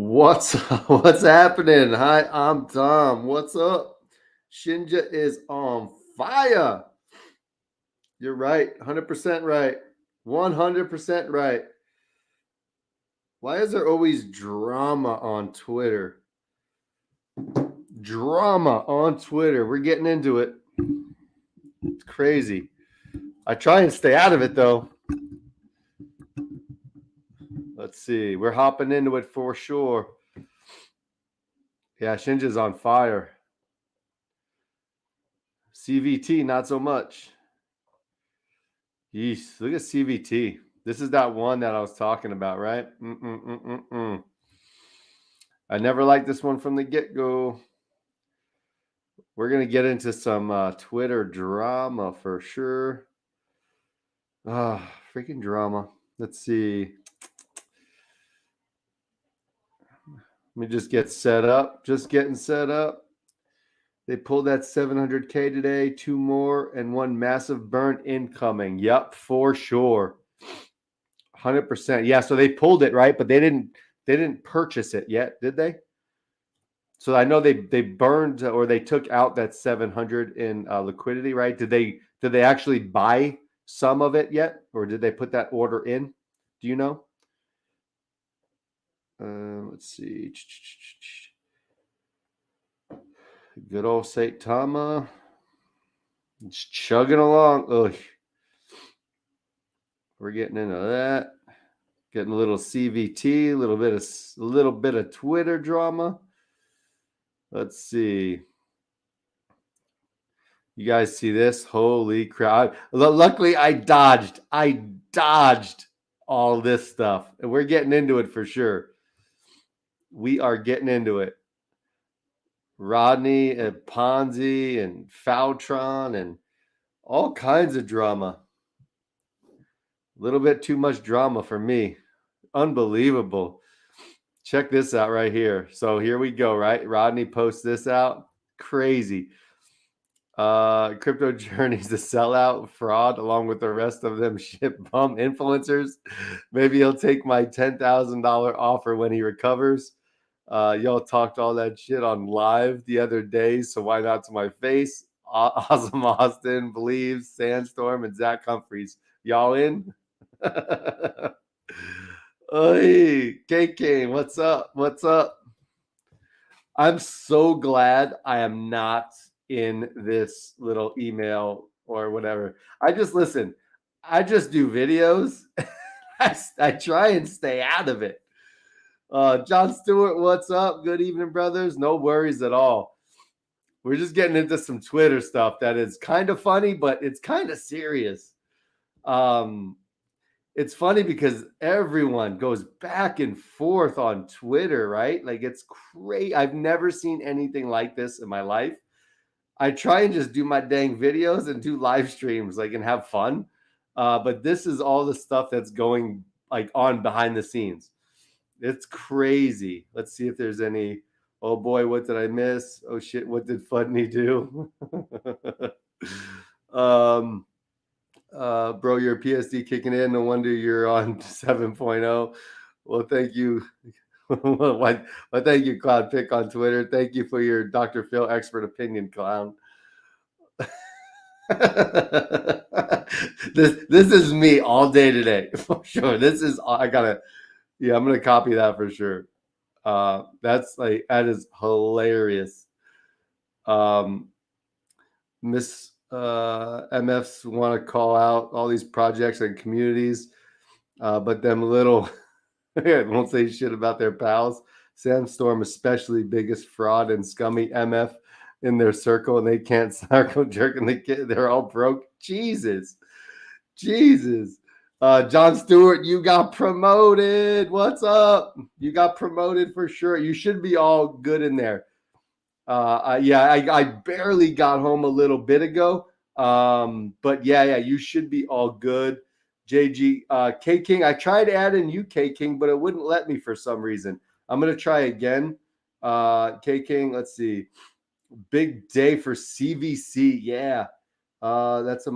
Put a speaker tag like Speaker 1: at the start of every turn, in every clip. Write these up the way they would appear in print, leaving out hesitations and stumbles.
Speaker 1: What's happening? Hi, I'm Tom. What's up? Shinja is on fire. You're right. 100% right. 100% right. Why is there always drama on Twitter? Drama on Twitter. We're getting into it. It's crazy. I try and stay out of it though. Let's see. We're hopping into it for sure. Yeah, Shinja's on fire. CVT, not so much. Yeesh, look at CVT. This is that one that I was talking about, right? I never liked this one from the get-go. We're going to get into some Twitter drama for sure. Freaking drama. Let's see. Let me just get set up. Just getting set up. They pulled that 700K today, 2 more, and 1 massive burn incoming. Yep, for sure. 100%. Yeah, so they pulled it, right? But they didn't purchase it yet, did they? So I know they burned or they took out that 700 in liquidity, right? Did they actually buy some of it yet, or did they put that order in? Do you know? Let's see. Good old Saitama. It's chugging along. Ugh. We're getting into that. Getting a little CVT, a little bit of Twitter drama. Let's see. You guys see this? Holy crap. Luckily, I dodged all this stuff. And we're getting into it for sure. We are getting into it. Rodney and Ponzi and Faltron and all kinds of drama. A little bit too much drama for me. Unbelievable. Check this out right here. So here we go, right? Rodney posts this out. Crazy. Crypto Journey's a sellout fraud along with the rest of them shit bum influencers. Maybe he'll take my $10,000 offer when he recovers. Y'all talked all that shit on live the other day, so why not to my face? Awesome Austin believes Sandstorm and Zach Humphreys. Y'all in? Hey, KK, what's up? What's up? I'm so glad I am not in this little email or whatever. I just listen. I just do videos. I try and stay out of it. John Stewart, what's up? Good evening, brothers. No worries at all. We're just getting into some Twitter stuff that is kind of funny, but it's kind of serious. It's funny because everyone goes back and forth on Twitter, right? Like it's crazy. I've never seen anything like this in my life. I try and just do my dang videos and do live streams, like and have fun. But this is all the stuff that's going like on behind the scenes. It's crazy. Let's see if there's any. Oh boy, what did I miss? Oh shit, what did Fudney do? Bro, your PSD kicking in. No wonder you're on 7.0. Well, thank you. Well, thank you, Cloud Pick on Twitter. Thank you for your Dr. Phil expert opinion, clown. this is me all day today for sure. I'm gonna copy that for sure. That is hilarious. Miss MFs want to call out all these projects and communities, but them little won't say shit about their pals. Sandstorm, especially biggest fraud and scummy MF in their circle, and they can't circle jerk, and they're all broke. Jesus. John Stewart, you got promoted. What's up? You got promoted for sure. You should be all good in there. I barely got home a little bit ago. But yeah, you should be all good. JG, K King, I tried to add in you, K King, but it wouldn't let me for some reason. I'm gonna try again. K King, let's see. Big day for CVC. Yeah. That's a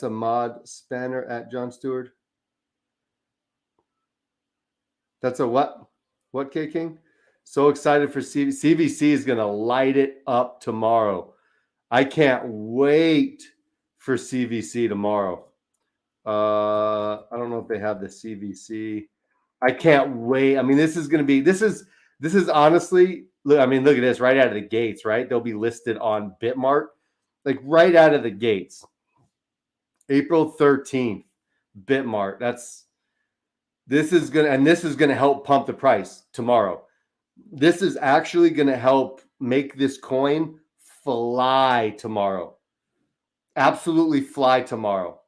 Speaker 1: mod spanner at John Stewart. That's a what? What, K King? So excited for CVC is going to light it up tomorrow. I can't wait for CVC tomorrow. I don't know if they have the CVC. I can't wait. I mean, this is going to be this is honestly. I mean, look at this right out of the gates. Right, they'll be listed on Bitmart, like right out of the gates. April 13th, Bitmart. This is gonna help pump the price tomorrow. This is actually gonna help make this coin fly tomorrow. Absolutely fly tomorrow.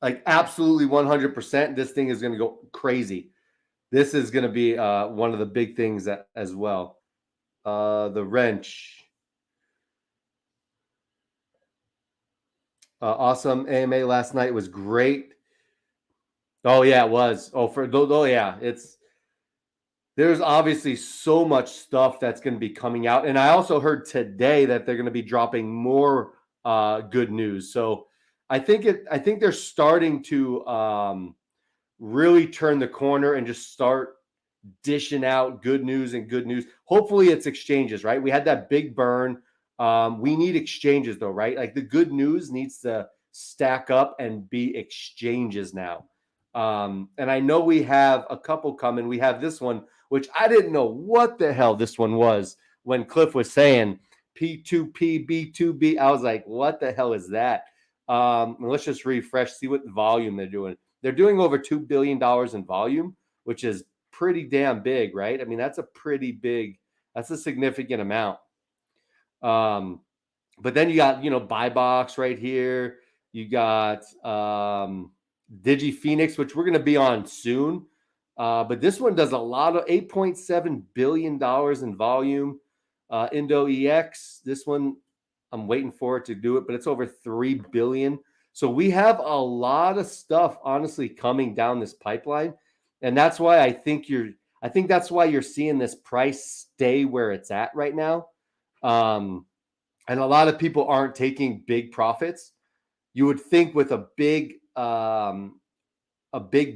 Speaker 1: Like absolutely 100%. This thing is gonna go crazy. This is gonna be one of the big things as well. The wrench. Awesome AMA last night was great. Oh yeah, it was. Yeah, there's obviously so much stuff that's going to be coming out, and I also heard today that they're going to be dropping more good news. So I think they're starting to really turn the corner and just start dishing out good news and good news. Hopefully, it's exchanges, right? We had that big burn. We need exchanges though, right? Like the good news needs to stack up and be exchanges now. And I know we have a couple coming. We have this one, which I didn't know what the hell this one was when Cliff was saying P2P, B2B. I was like, what the hell is that? Let's just refresh, see what volume they're doing. They're doing over $2 billion in volume, which is pretty damn big, right? I mean, that's a significant amount. But then you got, buy box right here. You got Digi Phoenix, which we're going to be on soon. But this one does a lot of $8.7 billion in volume. Indo EX, this one, I'm waiting for it to do it, but it's over 3 billion. So we have a lot of stuff, honestly, coming down this pipeline. And that's why I think that's why you're seeing this price stay where it's at right now. And a lot of people aren't taking big profits. You would think with a big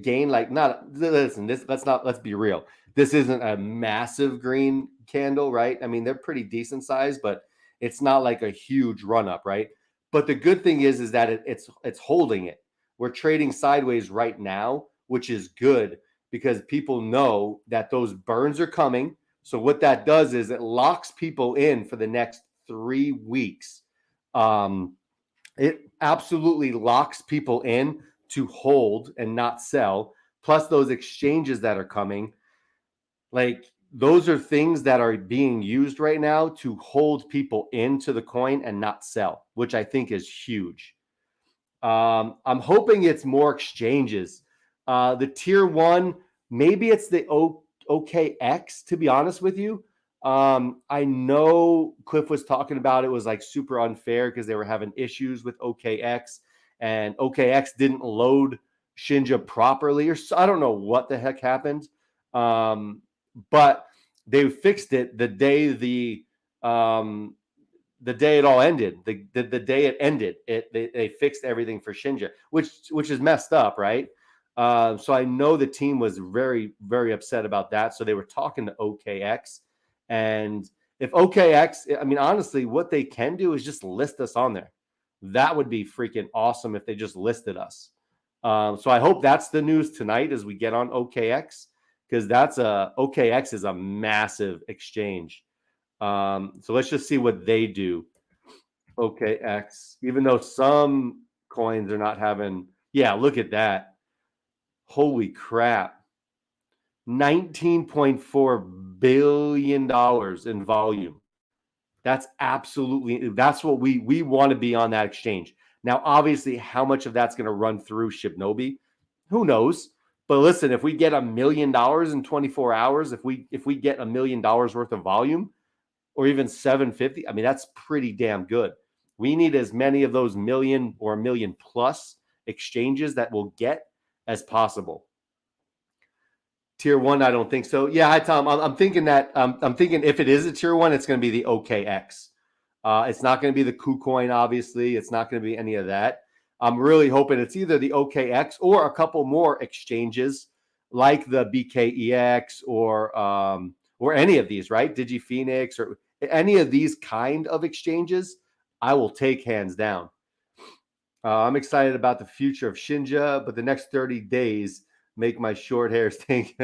Speaker 1: gain, like let's be real. This isn't a massive green candle, right? I mean, they're pretty decent size, but it's not like a huge run up, right? But the good thing is that it's holding it. We're trading sideways right now, which is good because people know that those burns are coming. So what that does is it locks people in for the next 3 weeks. It absolutely locks people in to hold and not sell. Plus those exchanges that are coming, like those are things that are being used right now to hold people into the coin and not sell, which I think is huge. I'm hoping it's more exchanges. The tier one, maybe it's the OKX, to be honest with you. I know Cliff was talking about it was like super unfair because they were having issues with OKX and OKX didn't load Shinja properly, or I don't know what the heck happened. But they fixed it the day it all ended. The day it ended, they fixed everything for Shinja, which is messed up, right? So I know the team was very, very upset about that. So they were talking to OKX. And if OKX, I mean, honestly, what they can do is just list us on there. That would be freaking awesome if they just listed us. So I hope that's the news tonight as we get on OKX, because OKX is a massive exchange. So let's just see what they do. OKX, even though some coins are not having, yeah, look at that. Holy crap. $19.4 billion in volume. That's what we want to be on that exchange. Now, obviously, how much of that's going to run through Shibnobi, who knows? But listen, if we get $1 million in 24 hours, if we get $1 million worth of volume, or even 750, I mean, that's pretty damn good. We need as many of those million or $1 million plus exchanges that we'll get as possible. Tier one, I don't think so. Yeah, hi Tom. I'm thinking if it is a tier one, it's going to be the OKX. It's not going to be the KuCoin, obviously. It's not going to be any of that. I'm really hoping it's either the OKX or a couple more exchanges. like the BKEX or any of these, right? DigiPhoenix or any of these kind of exchanges, I will take hands down. I'm excited about the future of Shinja, but the next 30 days make my short hair stink.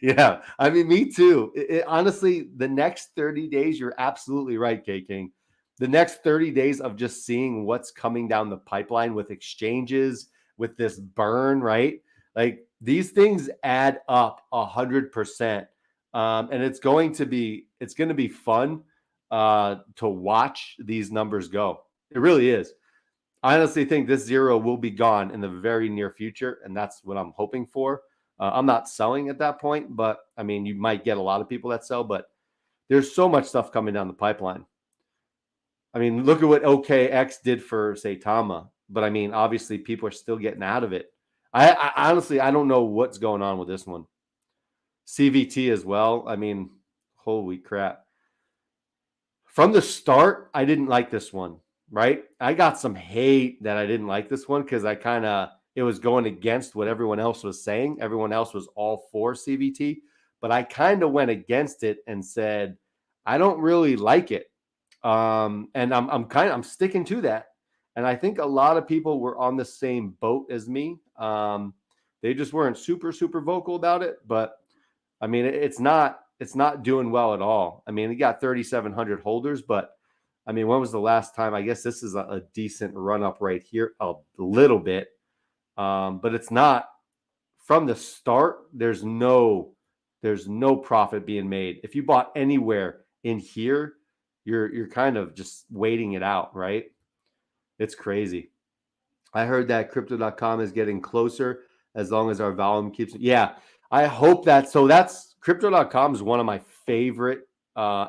Speaker 1: Yeah, I mean, me too. Honestly, the next 30 days, you're absolutely right, K King. The next 30 days of just seeing what's coming down the pipeline with exchanges, with this burn, right? Like these things add up 100%. And it's going to be fun to watch these numbers go. It really is. I honestly think this zero will be gone in the very near future, and that's what I'm hoping for. I'm not selling at that point, but I mean, you might get a lot of people that sell, but there's so much stuff coming down the pipeline. I mean, look at what OKX did for Saitama, but I mean, obviously, people are still getting out of it. I honestly, I don't know what's going on with this one. CVT as well. I mean, holy crap. From the start, I didn't like this one, right? I got some hate that I didn't like this one because it was going against what everyone else was saying. Everyone else was all for CVT, but I kind of went against it and said, I don't really like it. And I'm sticking to that. And I think a lot of people were on the same boat as me. They just weren't super vocal about it, but I mean, it's not doing well at all. I mean, it got 3,700 holders, but I mean, when was the last time? I guess this is a decent run up right here, a little bit, but it's not from the start. There's no profit being made. If you bought anywhere in here, you're kind of just waiting it out, right? It's crazy. I heard that crypto.com is getting closer as long as our volume keeps. Yeah, I hope that. So that's crypto.com is one of my favorite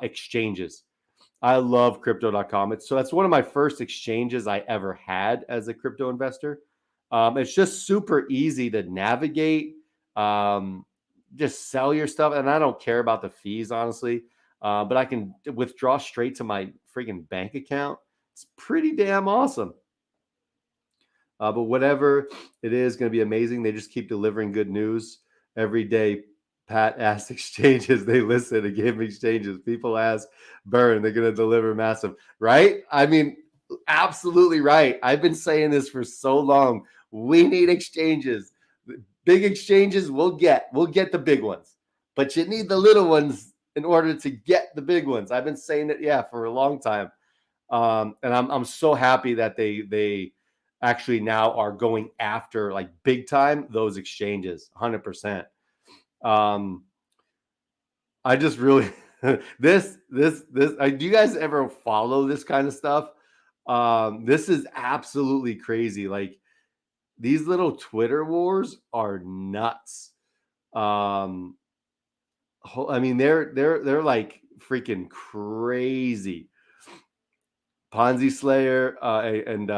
Speaker 1: exchanges. I love crypto.com. That's one of my first exchanges I ever had as a crypto investor. It's just super easy to navigate. Just sell your stuff, and I don't care about the fees, honestly. But I can withdraw straight to my freaking bank account. It's pretty damn awesome. But whatever it is, going to be amazing. They just keep delivering good news every day. Pat asked exchanges, they listen to give exchanges. People ask burn, they're going to deliver massive, right? I mean, absolutely right. I've been saying this for so long. We need exchanges. Big exchanges, we'll get the big ones, but you need the little ones in order to get the big ones. I've been saying it, yeah, for a long time. And I'm so happy that they actually now are going after like big time those exchanges 100%. I just really this do you guys ever follow this kind of stuff? This is absolutely crazy. Like these little Twitter wars are nuts. I mean they're like freaking crazy. Ponzi Slayer, and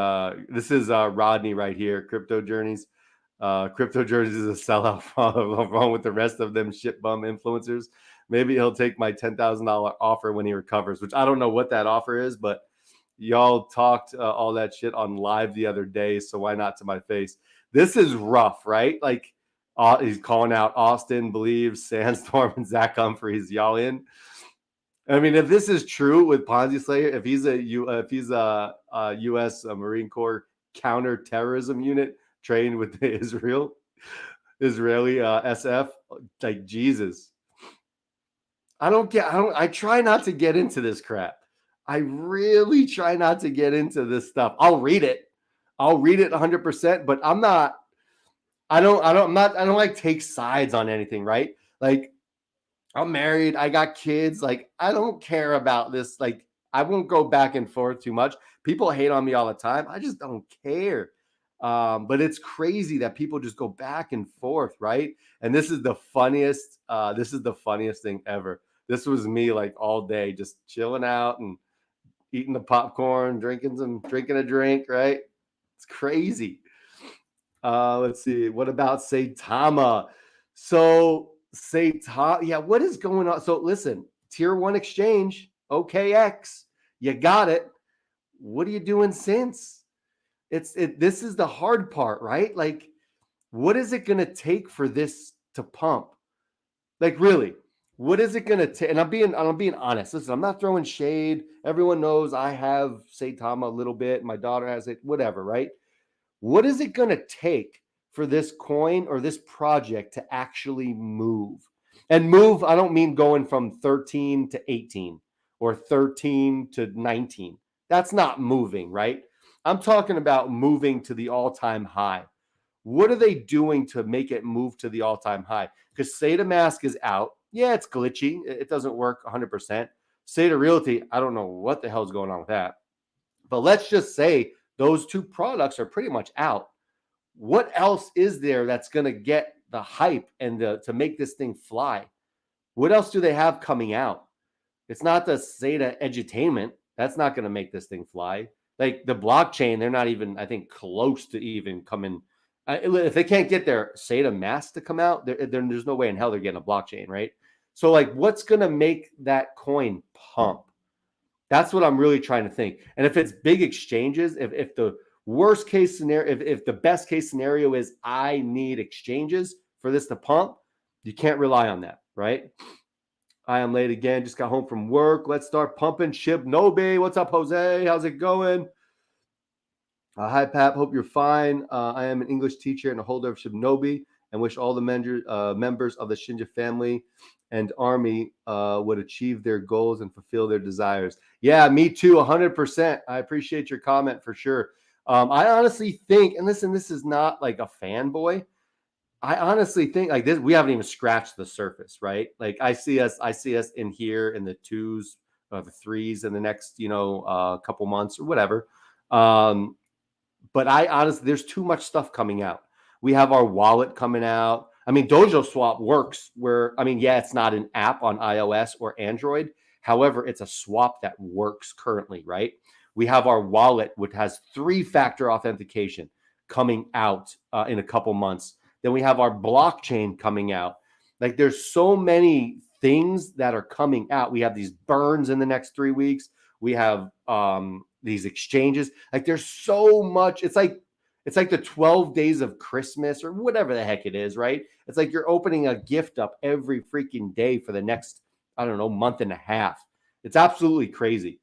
Speaker 1: this is Rodney right here. Crypto Journeys. Crypto Journeys is a sellout along with the rest of them shit bum influencers. Maybe he'll take my $10,000 offer when he recovers, which I don't know what that offer is, but y'all talked all that shit on live the other day, so why not to my face? This is rough, right? Like he's calling out Austin, Believes, Sandstorm, and Zach Humphreys. Y'all in? I mean, if this is true with Ponzi Slayer, if he's a U.S. Marine Corps counterterrorism unit trained with the Israeli SF, like Jesus, I try not to get into this crap. I really try not to get into this stuff. I'll read it 100%, but I'm not. I don't like take sides on anything, right? Like I'm married. I got kids. Like, I don't care about this. Like, I won't go back and forth too much. People hate on me all the time. I just don't care. But it's crazy that people just go back and forth, right? And this is the funniest. This is the funniest thing ever. This was me like all day, just chilling out and eating the popcorn, drinking a drink, right? It's crazy. Let's see. What about Saitama? So Saitama, yeah, what is going on? So listen, tier one exchange, OKX, you got it. What are you doing since? This is the hard part, right? Like what is it going to take for this to pump? Like, really, what is it going to take? And I'm being honest. Listen, I'm not throwing shade. Everyone knows I have Saitama a little bit. My daughter has it, whatever, right? What is it going to take for this coin or this project to actually move? And move, I don't mean going from 13 to 18 or 13 to 19. That's not moving, right? I'm talking about moving to the all-time high. What are they doing to make it move to the all-time high? Because Seda Mask is out. Yeah, it's glitchy. It doesn't work 100%. Seda Realty, I don't know what the hell's going on with that. But let's just say those two products are pretty much out. What else is there that's going to get the hype and to make this thing fly? What else do they have coming out? It's not the Seda Edutainment. That's not going to make this thing fly. Like the blockchain, they're not even, I think, close to even coming. If they can't get their Seda Mask to come out, there's no way in hell they're getting a blockchain, right? So, like, what's going to make that coin pump? That's what I'm really trying to think. And if it's big exchanges, if the worst case scenario, if the best case scenario is I need exchanges for this to pump, you can't rely on that, right? I am late again. Just got home from work. Let's start pumping. Shibnobi. What's up, Jose? How's it going? Hi, Pap. Hope you're fine. I am an English teacher and a holder of Shibnobi and wish all the members of the Shinja family and army would achieve their goals and fulfill their desires. Yeah, me too, 100%. I appreciate your comment for sure. I honestly think, and listen, this is not like a fanboy. I honestly think like this, we haven't even scratched the surface, right? Like I see us in here in the 2s, the 3s in the next, couple months or whatever. But I honestly, there's too much stuff coming out. We have our wallet coming out. I mean, Dojo Swap works yeah, it's not an app on iOS or Android. However, it's a swap that works currently, right? We have our wallet, which has 3-factor authentication coming out in a couple months. Then we have our blockchain coming out. Like there's so many things that are coming out. We have these burns in the next 3 weeks. We have these exchanges. Like there's so much. It's like the 12 days of Christmas or whatever the heck it is, right? It's like you're opening a gift up every freaking day for the next, I don't know, month and a half. It's absolutely crazy.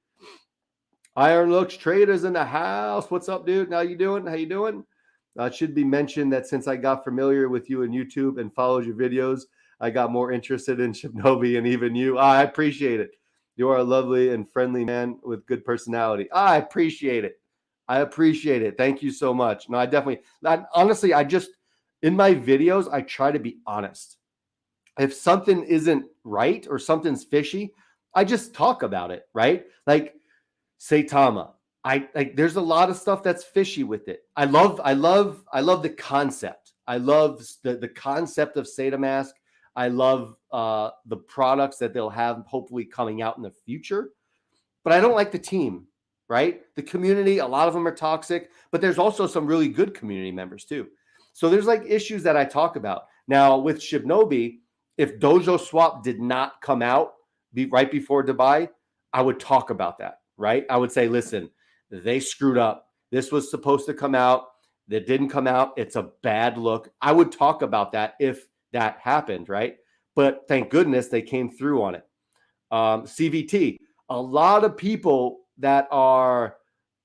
Speaker 1: Iron Looks Traders in the house. What's up, dude? How you doing? It should be mentioned that since I got familiar with you on YouTube and followed your videos, I got more interested in Shibnobi and even you. I appreciate it. You are a lovely and friendly man with good personality. I appreciate it. Thank you so much. No, honestly, in my videos, I try to be honest. If something isn't right or something's fishy, I just talk about it, right? Like Saitama. There's a lot of stuff that's fishy with it. I love the concept. I love the concept of Seda Mask. I love the products that they'll have hopefully coming out in the future. But I don't like the team, right? The community, a lot of them are toxic, but there's also some really good community members too. So there's like issues that I talk about. Now with Shibnobi, if Dojo Swap did not come out right before Dubai, I would talk about that, right? I would say, listen, they screwed up. This was supposed to come out. That didn't come out. It's a bad look. I would talk about that if that happened, right? But thank goodness they came through on it. CVT, a lot of people that are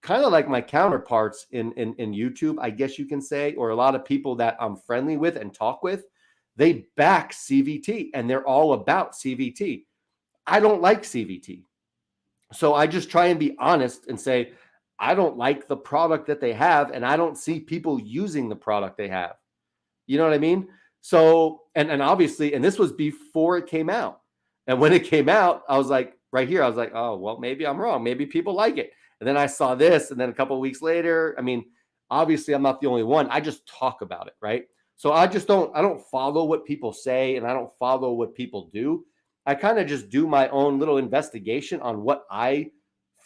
Speaker 1: kind of like my counterparts in YouTube, I guess you can say, or a lot of people that I'm friendly with and talk with, they back CVT and they're all about CVT. I don't like CVT. So I just try and be honest and say, I don't like the product that they have, and I don't see people using the product they have. You know what I mean? So, and obviously, and this was before it came out. And when it came out, I was like, right here, I was like, oh, well, maybe I'm wrong. Maybe people like it. And then I saw this, and then a couple of weeks later, I mean, obviously, I'm not the only one. I just talk about it, right? So I don't follow what people say, and I don't follow what people do. I kind of just do my own little investigation on what I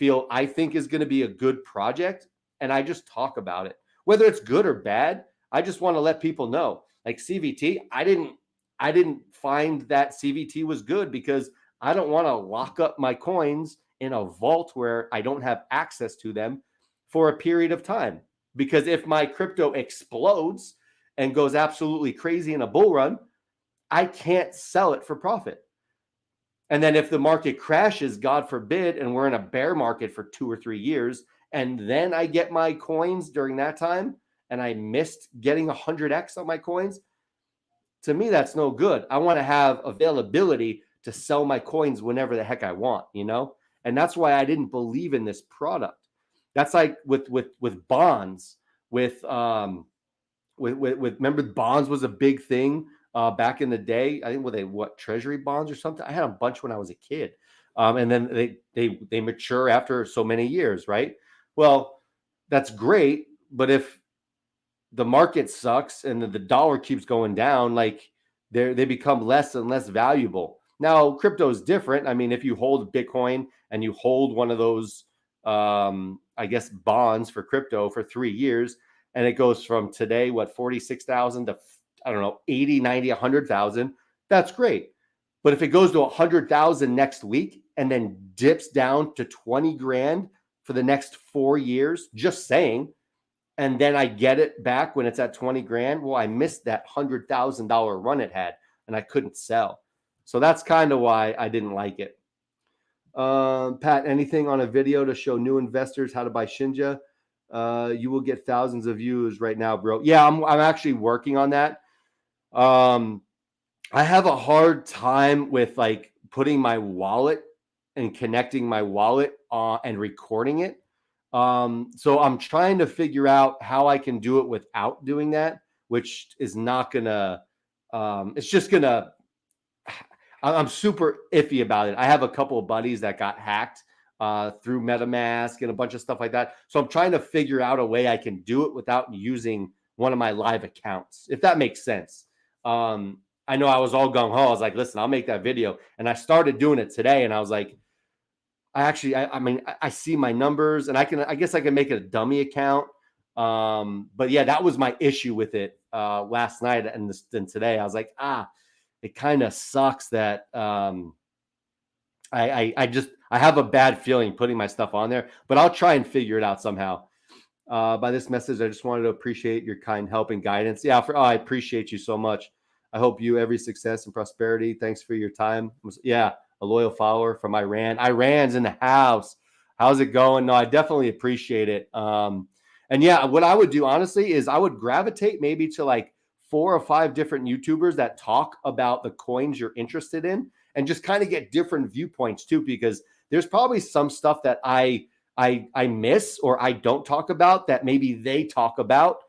Speaker 1: think is going to be a good project, and I just talk about it. Whether it's good or bad, I just want to let people know. Like CVT, I didn't find that CVT was good because I don't want to lock up my coins in a vault where I don't have access to them for a period of time. Because if my crypto explodes and goes absolutely crazy in a bull run, I can't sell it for profit. And then if the market crashes, God forbid, and we're in a bear market for 2 or 3 years, and then I get my coins during that time, and I missed getting 100x on my coins, to me, that's no good. I want to have availability to sell my coins whenever the heck I want, you know? And that's why I didn't believe in this product. That's like with bonds, with remember bonds was a big thing back in the day. I think what treasury bonds or something. I had a bunch when I was a kid, and then they mature after so many years, right? Well, that's great, but if the market sucks and the dollar keeps going down, like they become less and less valuable. Now, crypto is different. I mean, if you hold Bitcoin and you hold one of those, I guess, bonds for crypto for 3 years, and it goes from today, what, 46,000 to, I don't know, 80, 90, 100,000, that's great. But if it goes to 100,000 next week and then dips down to 20 grand for the next 4 years, just saying, and then I get it back when it's at 20 grand, well, I missed that $100,000 run it had and I couldn't sell. So that's kind of why I didn't like it. Pat, anything on a video to show new investors how to buy Shinja? You will get thousands of views right now, bro. Yeah, I'm actually working on that. I have a hard time with like putting my wallet and connecting my wallet and recording it. So I'm trying to figure out how I can do it without doing that, which is not gonna, it's just gonna, I'm super iffy about it. I have a couple of buddies that got hacked through MetaMask and a bunch of stuff like that. So I'm trying to figure out a way I can do it without using one of my live accounts, if that makes sense. I know I was all gung ho. I was like, listen, I'll make that video. And I started doing it today and I was like, I mean, I see my numbers and I guess I can make it a dummy account. But yeah, that was my issue with it last night and today. I was like, it kind of sucks that I have a bad feeling putting my stuff on there, but I'll try and figure it out somehow. By this message, I just wanted to appreciate your kind help and guidance. Yeah, I appreciate you so much. I hope you every success and prosperity. Thanks for your time. Yeah, a loyal follower from Iran. Iran's in the house. How's it going? No, I definitely appreciate it. And yeah, what I would do honestly is I would gravitate maybe to like 4 or 5 different YouTubers that talk about the coins you're interested in and just kind of get different viewpoints too, because there's probably some stuff that I miss or I don't talk about that maybe they talk about.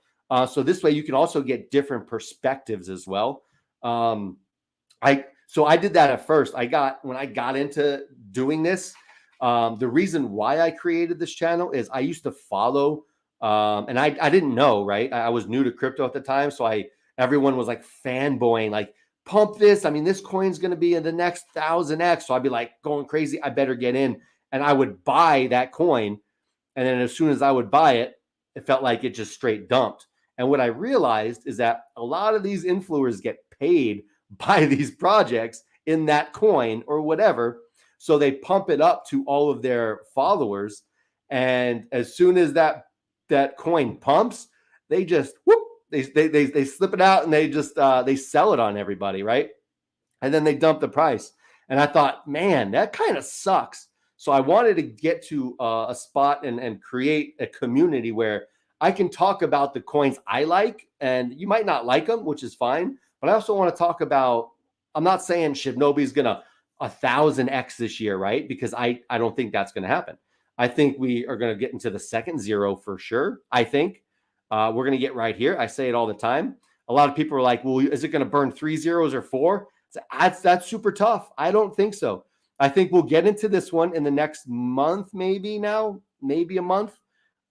Speaker 1: So this way you can also get different perspectives as well. So I did that at first. When I got into doing this, the reason why I created this channel is I used to follow, and I didn't know, right? I was new to crypto at the time, so everyone was like fanboying, like pump this. I mean, this coin's going to be in the next 1000x. So I'd be like going crazy. I better get in, and I would buy that coin, and then as soon as I would buy it, it felt like it just straight dumped. And what I realized is that a lot of these influencers get paid by these projects in that coin or whatever. So they pump it up to all of their followers. And as soon as that coin pumps, they just they slip it out and they just they sell it on everybody, right? And then they dump the price. And I thought, man, that kind of sucks. So I wanted to get to a spot and create a community where I can talk about the coins I like, and you might not like them, which is fine. But I also want to talk about, I'm not saying Shibnobi is going to 1000x this year, right? Because I don't think that's going to happen. I think we are going to get into the second zero for sure. I think we're going to get right here. I say it all the time. A lot of people are like, well, is it going to burn 3 zeros or 4? That's super tough. I don't think so. I think we'll get into this one in the next month, maybe a month.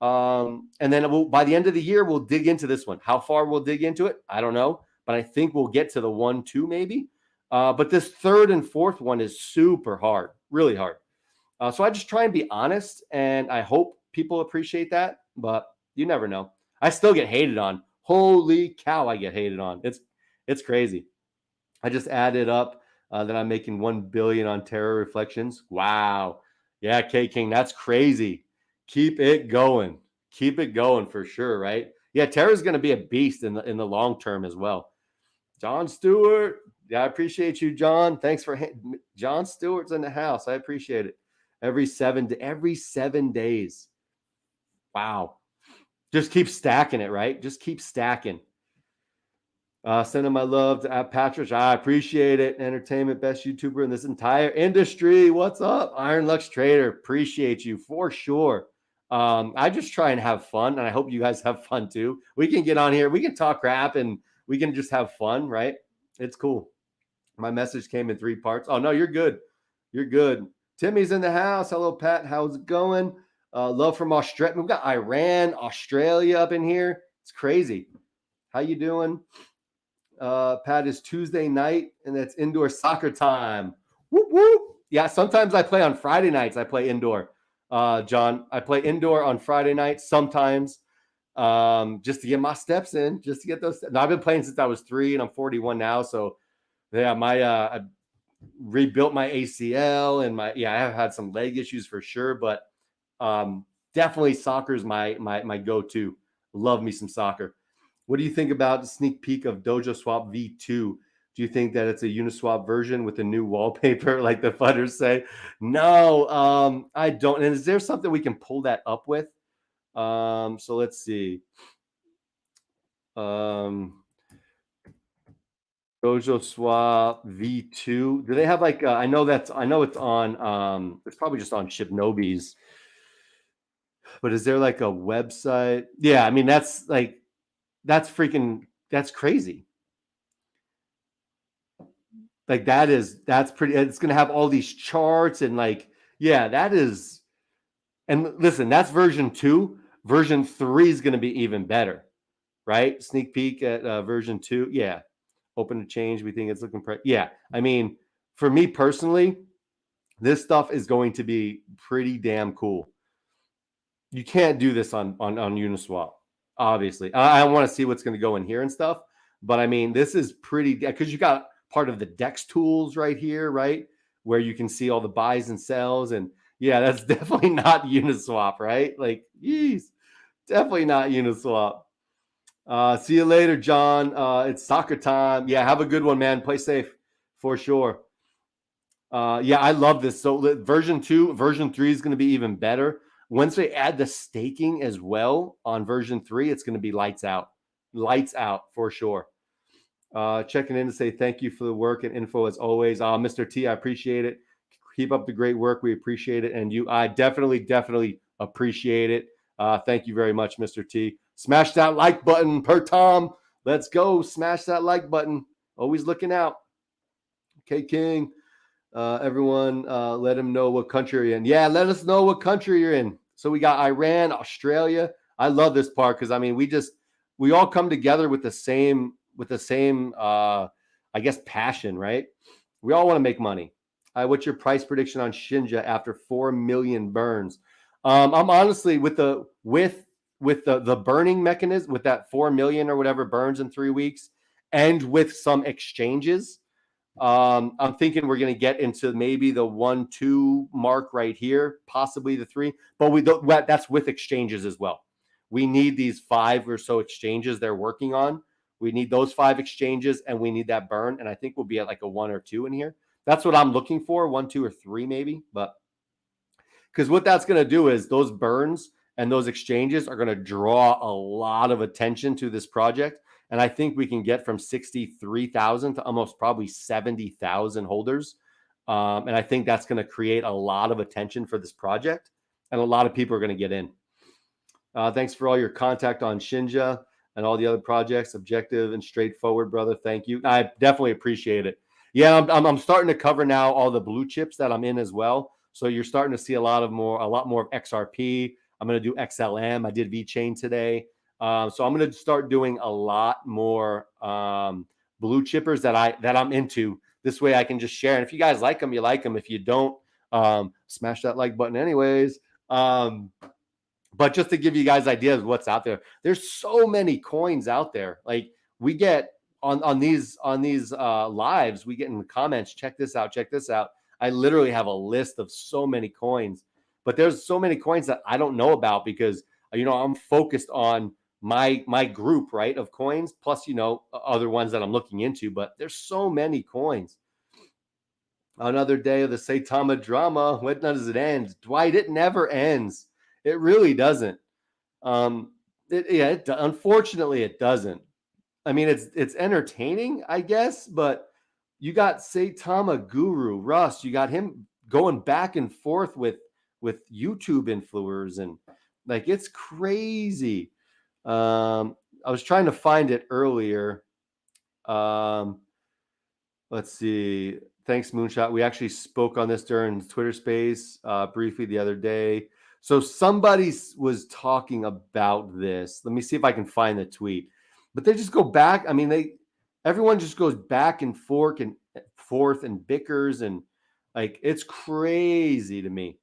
Speaker 1: And then by the end of the year, we'll dig into this one. How far we'll dig into it, I don't know. But I think we'll get to the 1, 2 maybe. But this third and fourth one is super hard, really hard. So I just try and be honest, and I hope people appreciate that. But you never know. I still get hated on. Holy cow, I get hated on. It's crazy. I just added up that I'm making 1 billion on Tera reflections. Wow. Yeah, K King, that's crazy. Keep it going. Keep it going for sure, right? Yeah, Tera's going to be a beast in the long term as well. John Stewart. Yeah, I appreciate you, John. Thanks for John Stewart's in the house. I appreciate it. Every 7 days. Wow. Just keep stacking it, right? Just keep stacking. Sending my love to Patrick. I appreciate it. Entertainment best YouTuber in this entire industry. What's up? Iron Lux Trader. Appreciate you for sure. I just try and have fun, and I hope you guys have fun too. We can get on here, we can talk crap, and we can just have fun, right? It's cool. My message came in 3 parts. Oh no, you're good. You're good. Timmy's in the house. Hello, Pat. How's it going? Love from Australia. We've got Iran, Australia up in here. It's crazy. How you doing? Pat, is Tuesday night, and that's indoor soccer time. Whoop, whoop. Yeah, sometimes I play on Friday nights. I play indoor. John, I play indoor on Friday nights sometimes, just to get my steps in, just to get those. Now, I've been playing since I was 3, and I'm 41 now. So, yeah, I rebuilt my ACL, and I have had some leg issues for sure, but definitely soccer is my go-to. Love me some soccer. What do you think about the sneak peek of Dojo Swap V2? Do you think that it's a Uniswap version with a new wallpaper, like the fudders say? No, I don't. And is there something we can pull that up with? So let's see. Dojo Swap V2. Do they have like? I know it's on. It's probably just on Shibnobi's. But is there like a website? Yeah, I mean that's crazy. Like that's pretty. It's gonna have all these charts and that is. And listen, that's version 2. Version 3 is gonna be even better, right? Sneak peek at version 2. Yeah, open to change. We think it's looking yeah. I mean, for me personally, this stuff is going to be pretty damn cool. You can't do this on Uniswap, obviously. I want to see what's going to go in here and stuff, but I mean, this is pretty because you got part of the DEX tools right here, right, where you can see all the buys and sells, and yeah, that's definitely not Uniswap, right? Like, geez, definitely not Uniswap. See you later, John. It's soccer time. Yeah, have a good one, man. Play safe for sure. Yeah, I love this. So version 2, version 3 is going to be even better. Once they add the staking as well on version 3, it's going to be lights out for sure. Checking in to say thank you for the work and info as always. Mr. T, I appreciate it. Keep up the great work. We appreciate it. And I definitely appreciate it. Thank you very much, Mr. T. Smash that like button per Tom. Let's go. Smash that like button. Always looking out. Okay, King. Everyone, let him know what country you're in. Yeah, let us know what country you're in. So we got Iran, Australia. I love this part because I mean we all come together with the same I guess passion, right? We all want to make money. What's your price prediction on Shinja after 4 million burns? I'm honestly with the burning mechanism, with that 4 million or whatever burns in 3 weeks, and with some exchanges. I'm thinking we're going to get into maybe the 1-2 mark right here, possibly the 3, but that's with exchanges as well. We need these 5 or so exchanges they're working on. We need those 5 exchanges, and we need that burn. And I think we'll be at like a 1 or 2 in here. That's what I'm looking for, 1, 2, or 3 maybe. But because what that's going to do is those burns and those exchanges are going to draw a lot of attention to this project. And I think we can get from 63,000 to almost probably 70,000 holders. And I think that's going to create a lot of attention for this project. And a lot of people are going to get in. Thanks for all your contact on Shinja and all the other projects. Objective and straightforward, brother. Thank you. I definitely appreciate it. Yeah, I'm starting to cover now all the blue chips that I'm in as well. So you're starting to see a lot more of XRP. I'm going to do XLM. I did VChain today. So I'm going to start doing a lot more blue chippers that I'm into. This way I can just share. And if you guys like them, you like them. If you don't, smash that like button anyways. But just to give you guys ideas of what's out there, there's so many coins out there. Like we get on these lives, we get in the comments, check this out. I literally have a list of so many coins, but there's so many coins that I don't know about because I'm focused on my group, right, of coins, plus, other ones that I'm looking into, but there's so many coins. Another day of the Saitama drama. When does it end? Dwight, it never ends. It really doesn't. Unfortunately, it doesn't. I mean, it's entertaining, I guess, but you got Saitama Guru, Russ, you got him going back and forth with YouTube influencers, and like it's crazy. I was trying to find it earlier. Let's see. Thanks, Moonshot. We actually spoke on this during Twitter Space briefly the other day. So somebody was talking about this. Let me see if I can find the tweet. But they just go back. I mean, everyone just goes back and forth and bickers, and like it's crazy to me.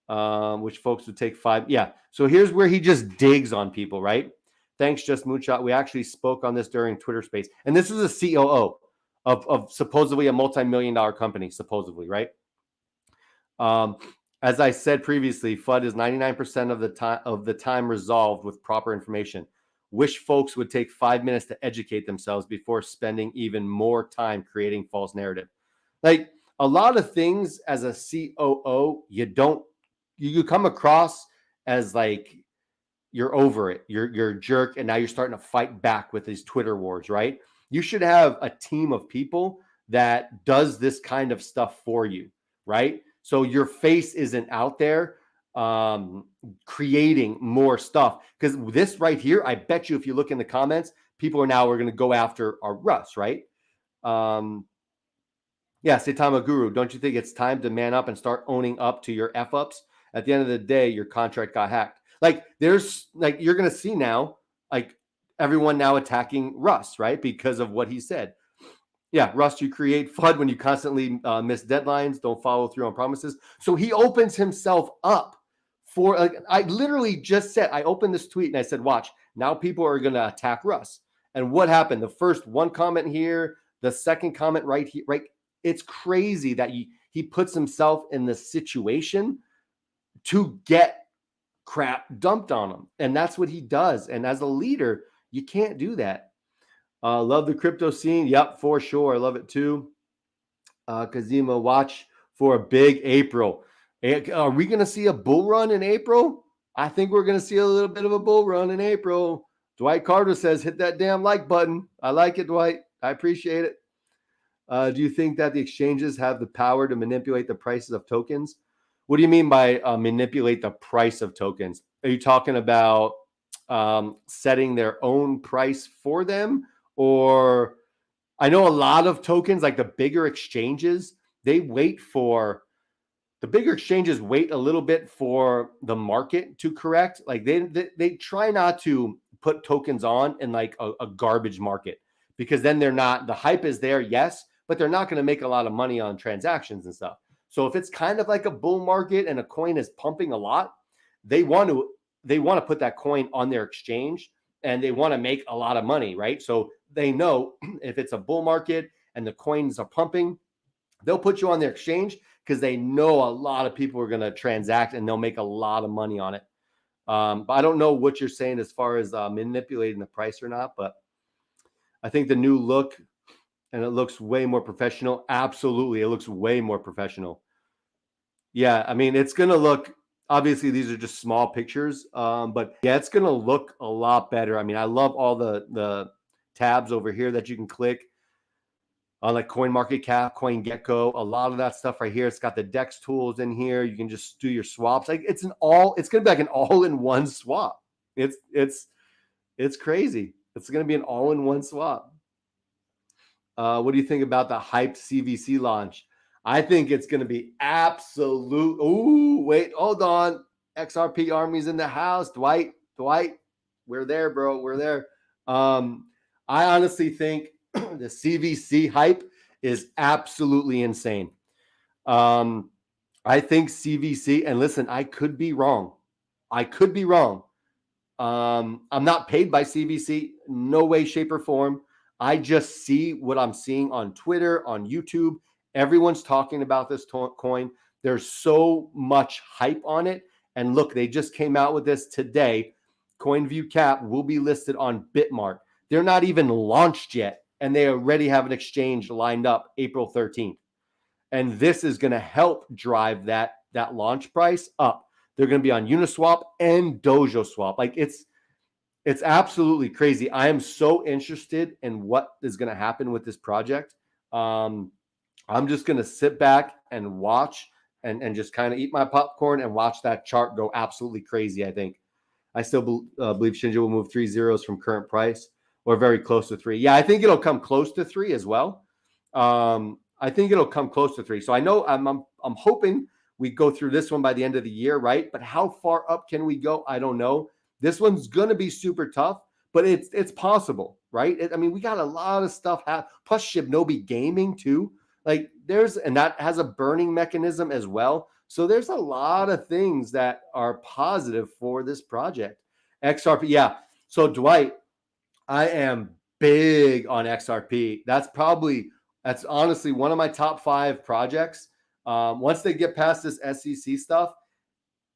Speaker 1: Which folks would take 5. Yeah. So here's where he just digs on people, right? Thanks, Just Moonshot. We actually spoke on this during Twitter Space, and this is a COO of supposedly a multi-million-dollar company, supposedly, right? As I said previously, FUD is 99% of the time resolved with proper information. Wish folks would take 5 minutes to educate themselves before spending even more time creating false narrative. Like a lot of things as a COO, you come across as like you're over it. You're a jerk, and now you're starting to fight back with these Twitter wars, right? You should have a team of people that does this kind of stuff for you, right? So your face isn't out there creating more stuff. Because this right here, I bet you if you look in the comments, people are going to go after our Russ, right? Yeah, Saitama Guru, don't you think it's time to man up and start owning up to your F-ups? At the end of the day, your contract got hacked. Like you're going to see now, like everyone now attacking Russ, right? Because of what he said. Yeah, Russ, you create FUD when you constantly miss deadlines, don't follow through on promises. So he opens himself up for, like, I literally just said, I opened this tweet and I said, watch, now people are going to attack Russ. And what happened? The first one comment here, the second comment right here, right? It's crazy that he puts himself in the situation to get crap dumped on him. And that's what he does. And as a leader, you can't do that. Love the crypto scene. Yep, for sure. I love it too. Kazima, watch for a big April. Are we going to see a bull run in April? I think we're going to see a little bit of a bull run in April. Dwight Carter says, hit that damn like button. I like it, Dwight. I appreciate it. Do you think that the exchanges have the power to manipulate the prices of tokens? What do you mean by manipulate the price of tokens? Are you talking about setting their own price for them? Or I know a lot of tokens, like the bigger exchanges, the bigger exchanges wait a little bit for the market to correct. Like they try not to put tokens on in like a garbage market, because then the hype is there, yes, but they're not going to make a lot of money on transactions and stuff. So if it's kind of like a bull market and a coin is pumping a lot, they want to put that coin on their exchange, and they want to make a lot of money, right? So they know if it's a bull market and the coins are pumping, they'll put you on their exchange because they know a lot of people are going to transact and they'll make a lot of money on it. But I don't know what you're saying as far as manipulating the price or not, but I think the new look, and it looks way more professional. Absolutely, it looks way more professional. Yeah, I mean, it's going to look, obviously these are just small pictures, but yeah, it's going to look a lot better. I mean, I love all the tabs over here that you can click on, like CoinMarketCap, CoinGecko, a lot of that stuff right here. It's got the DEX tools in here. You can just do your swaps. Like it's going to be like an all-in-one swap. It's crazy. It's going to be an all-in-one swap. What do you think about the hyped CVC launch? I think it's going to be absolute. Ooh, wait, hold on. XRP Army's in the house. Dwight, we're there, bro. We're there. I honestly think the CVC hype is absolutely insane. I think CVC, and listen, I could be wrong. I'm not paid by CVC, no way, shape, or form. I just see what I'm seeing on Twitter, on YouTube. Everyone's talking about this coin. There's so much hype on it. And look, they just came out with this today. CoinView Cap will be listed on Bitmart. They're not even launched yet, and they already have an exchange lined up April 13th. And this is going to help drive that launch price up. They're going to be on Uniswap and Dojo Swap. Like it's absolutely crazy. I am so interested in what is going to happen with this project. I'm just going to sit back and watch and just kind of eat my popcorn and watch that chart go absolutely crazy. I think I still believe Shinja will move 3 zeros from current price or very close to 3. Yeah, I think it'll come close to 3 as well. I think it'll come close to 3. So I know I'm hoping we go through this one by the end of the year, right? But how far up can we go? I don't know. This one's gonna be super tough, but it's possible, right? I mean, we got a lot of stuff. Plus Shibnobi Gaming too. Like and that has a burning mechanism as well. So there's a lot of things that are positive for this project. XRP, yeah. So Dwight, I am big on XRP. That's honestly one of my top 5 projects. Once they get past this SEC stuff,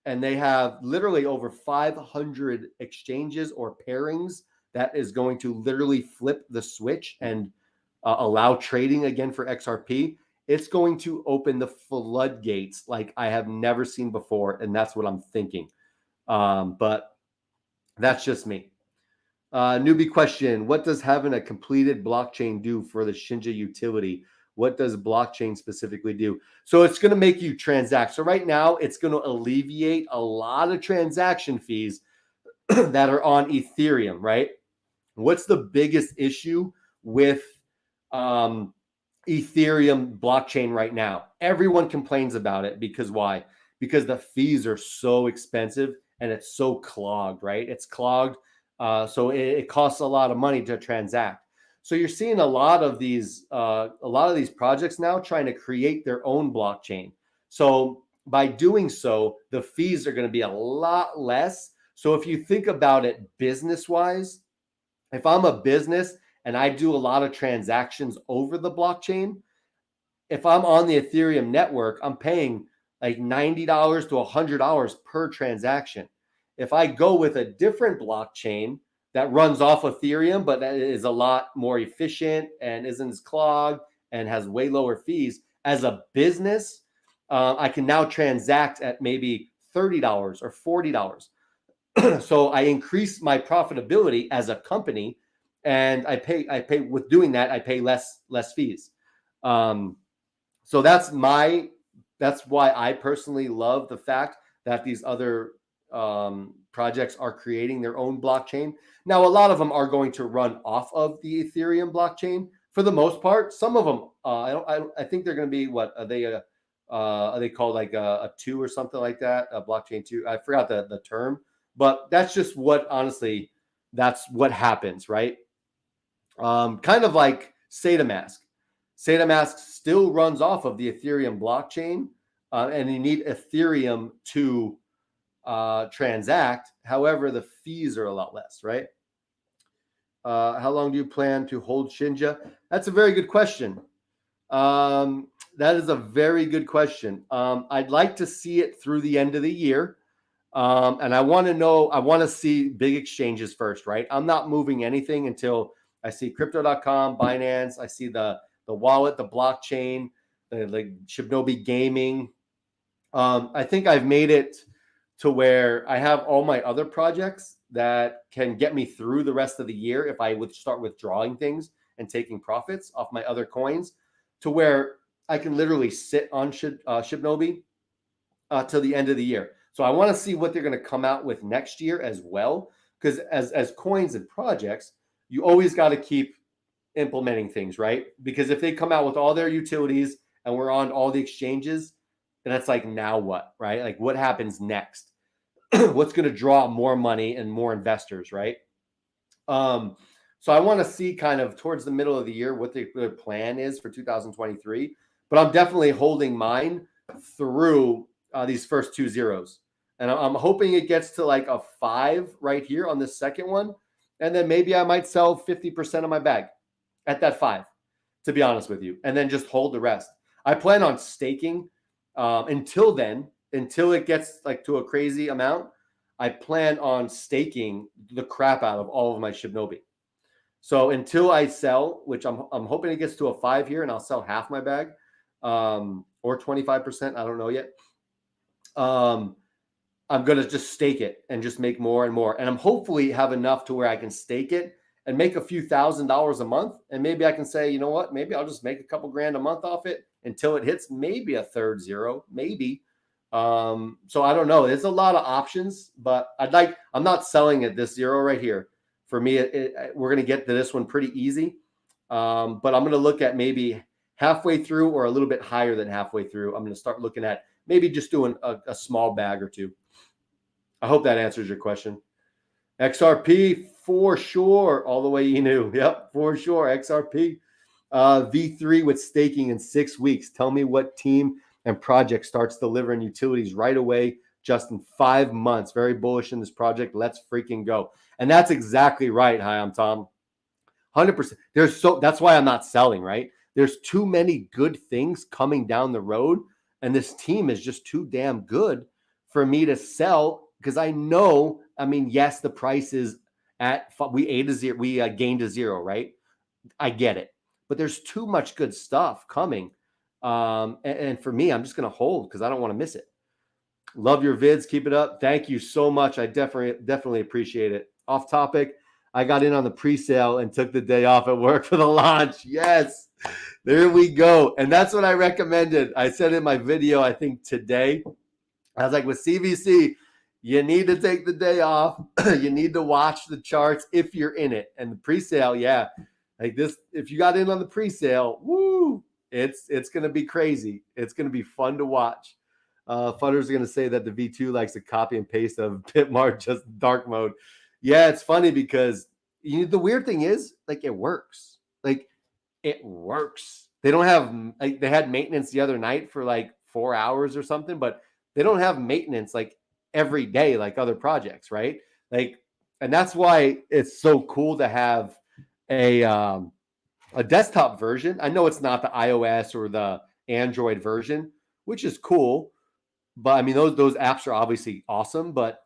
Speaker 1: and they have literally over 500 exchanges or pairings that is going to literally flip the switch and allow trading again for XRP, it's going to open the floodgates like I have never seen before, and that's what I'm thinking. But that's just me. Newbie question: what does having a completed blockchain do for the Shinja utility? What does blockchain specifically do? So it's going to make you transact. So right now, it's going to alleviate a lot of transaction fees that are on Ethereum, right? What's the biggest issue with Ethereum blockchain right now? Everyone complains about it because why? Because the fees are so expensive and it's so clogged, right? It's clogged. So it costs a lot of money to transact. So you're seeing a lot of these projects now trying to create their own blockchain. So by doing so, the fees are going to be a lot less. So if you think about it business-wise, if I'm a business and I do a lot of transactions over the blockchain, if I'm on the Ethereum network, I'm paying like $90 to $100 per transaction. If I go with a different blockchain that runs off Ethereum, but that is a lot more efficient and isn't as clogged and has way lower fees, as a business, I can now transact at maybe $30 or $40. So I increase my profitability as a company, and I pay with doing that, I pay less fees. So that's why I personally love the fact that these other projects are creating their own blockchain. Now, a lot of them are going to run off of the Ethereum blockchain for the most part. Some of them, I think they're going to be are they called like a 2 or something like that, a blockchain 2? I forgot the term, but that's just honestly, that's what happens, right? Kind of like SataMask. SataMask still runs off of the Ethereum blockchain, and you need Ethereum to transact. However, the fees are a lot less, right? How long do you plan to hold Shinja? That's a very good question. That is a very good question. I'd like to see it through the end of the year. And I want to see big exchanges first, right? I'm not moving anything until I see crypto.com, Binance, I see the wallet, the blockchain, the Shibnobi Gaming. I think I've made it to where I have all my other projects that can get me through the rest of the year if I would start withdrawing things and taking profits off my other coins, to where I can literally sit on Shibnobi till the end of the year. So I want to see what they're going to come out with next year as well, because as coins and projects, you always got to keep implementing things, right? Because if they come out with all their utilities and we're on all the exchanges, then it's like, now what, right? Like, what happens next? What's going to draw more money and more investors, right? So I want to see kind of towards the middle of the year what their plan is for 2023. But I'm definitely holding mine through these first 2 zeros. And I'm hoping it gets to like a 5 right here on this second one. And then maybe I might sell 50% of my bag at that 5, to be honest with you, and then just hold the rest. I plan on staking until it gets like to a crazy amount. I plan on staking the crap out of all of my Shibnobi. So until I sell, which I'm hoping it gets to a 5 here, and I'll sell half my bag, or 25%. I don't know yet. I'm going to just stake it and just make more and more. And I'm hopefully have enough to where I can stake it and make a few $1,000s a month. And maybe I can say, you know what, maybe I'll just make a couple grand a month off it until it hits maybe a third zero, maybe. So I don't know. There's a lot of options, but I'm not selling at this zero right here. For me, we're going to get to this one pretty easy. But I'm going to look at maybe halfway through or a little bit higher than halfway through. I'm going to start looking at maybe just doing a small bag or two. I hope that answers your question. XRP for sure. All the way you knew. Yep, for sure. XRP. V3 with staking in 6 weeks. Tell me what team and project starts delivering utilities right away, just in 5 months. Very bullish in this project. Let's freaking go. And that's exactly right. Hi, I'm Tom. 100%. That's why I'm not selling, right? There's too many good things coming down the road, and this team is just too damn good for me to sell, because I know, I mean, yes, the price is we gained a zero, right? I get it, but there's too much good stuff coming. And for me, I'm just going to hold because I don't want to miss it. Love your vids. Keep it up. Thank you so much. I definitely appreciate it. Off topic. I got in on the pre-sale and took the day off at work for the launch. Yes, there we go. And that's what I recommended. I said in my video, I think today, I was like, with CVC, you need to take the day off. You need to watch the charts if you're in it. And the pre-sale, yeah, like this, if you got in on the pre-sale, woo, it's going to be crazy. It's going to be fun to watch. Funder's going to say that the V2 likes to copy and paste of Bitmart, just dark mode. Yeah, it's funny because the weird thing is, like, it works. Like, it works. They don't have, like, they had maintenance the other night for like 4 hours or something, but they don't have maintenance like every day like other projects, right? Like, and that's why it's so cool to have a desktop version. I know it's not the iOS or the Android version, which is cool, but I mean those apps are obviously awesome, but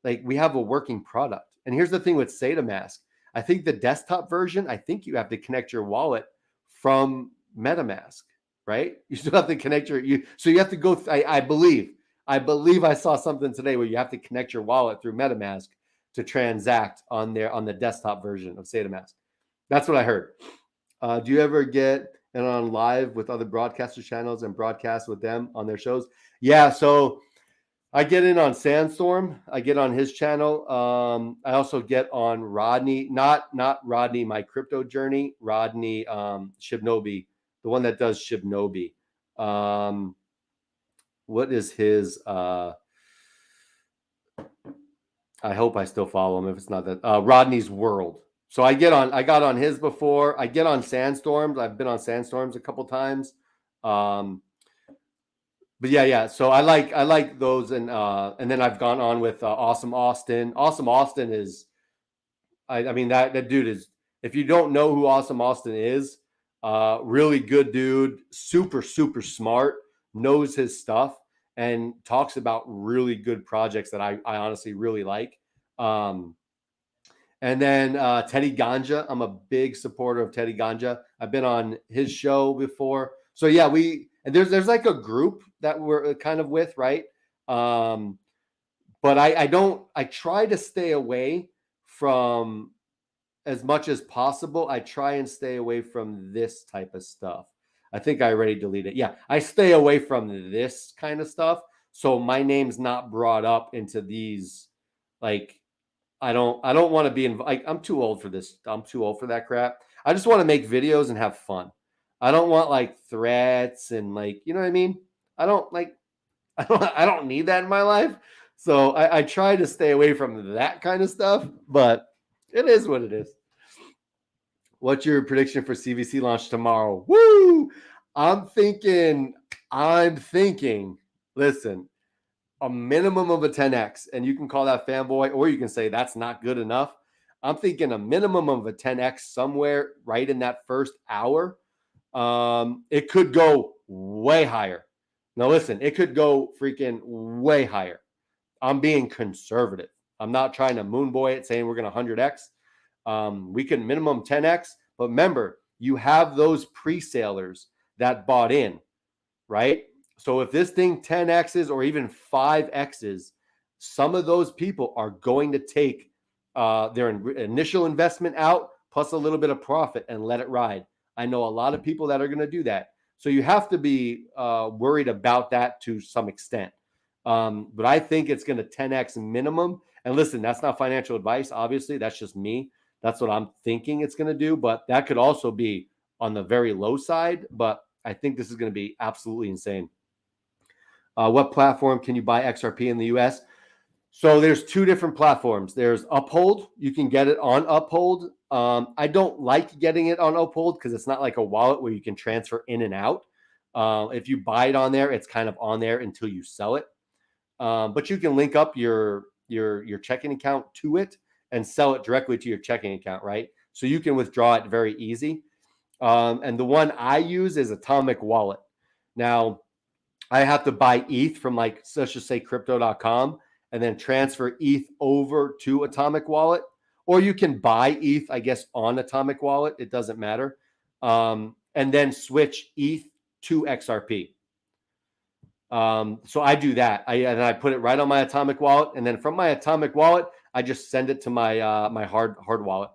Speaker 1: like, we have a working product. And here's the thing with SataMask. I think the desktop version, I think you have to connect your wallet from MetaMask, right? You still have to connect so you have to go. I believe I saw something today where you have to connect your wallet through MetaMask to transact on the desktop version of SataMask. That's what I heard. Do you ever get on live with other broadcaster channels and broadcast with them on their shows? Yeah, so I get in on Sandstorm. I get on his channel. I also get on Rodney, not Rodney, my crypto journey, Rodney Shibnobi, the one that does Shibnobi. What is his? I hope I still follow him if it's not that. Rodney's World. So I got on his before. I get on Sandstorms. I've been on Sandstorms a couple times. But yeah. So I like those, and then I've gone on with Awesome Austin. Awesome Austin is, I mean that dude is. If you don't know who Awesome Austin is, really good dude, super smart, knows his stuff, and talks about really good projects that I honestly really like. And then Teddy Ganja, I'm a big supporter of Teddy Ganja. I've been on his show before, so yeah, and there's like a group that we're kind of with, right? But I try to stay away from, as much as possible, I try and stay away from this type of stuff. I think I already deleted it. Yeah, I stay away from this kind of stuff, so my name's not brought up into these. Like, I don't want to be like, I'm too old for this. I'm too old for that crap. I just want to make videos and have fun. I don't want like threats and, like, you know what I mean? I don't need that in my life. So I try to stay away from that kind of stuff, but it is what it is. What's your prediction for CVC launch tomorrow? Woo! I'm thinking, listen, a minimum of a 10x, and you can call that fanboy, or you can say that's not good enough. I'm thinking a minimum of a 10x somewhere right in that first hour. It could go way higher. Now listen, it could go freaking way higher. I'm being conservative. I'm not trying to moonboy it saying we're going to 100x. We can minimum 10x, but remember, you have those pre-sailers that bought in, right? So if this thing 10x's or even 5x's, some of those people are going to take their initial investment out plus a little bit of profit and let it ride. I know a lot of people that are going to do that. So you have to be worried about that to some extent. But I think it's going to 10x minimum. And listen, that's not financial advice. Obviously, that's just me. That's what I'm thinking it's going to do. But that could also be on the very low side. But I think this is going to be absolutely insane. What platform can you buy XRP in the US? So there's two different platforms. There's Uphold. You can get it on Uphold. I don't like getting it on Uphold because it's not like a wallet where you can transfer in and out. If you buy it on there, it's kind of on there until you sell it. But you can link up your checking account to it and sell it directly to your checking account, right? So you can withdraw it very easy. And the one I use is Atomic Wallet. Now, I have to buy ETH from, like, let's just say crypto.com and then transfer ETH over to Atomic Wallet. Or you can buy ETH, I guess, on Atomic Wallet. It doesn't matter. And then switch ETH to XRP. So I do that. I put it right on my Atomic Wallet. And then from my Atomic Wallet, I just send it to my my hard wallet.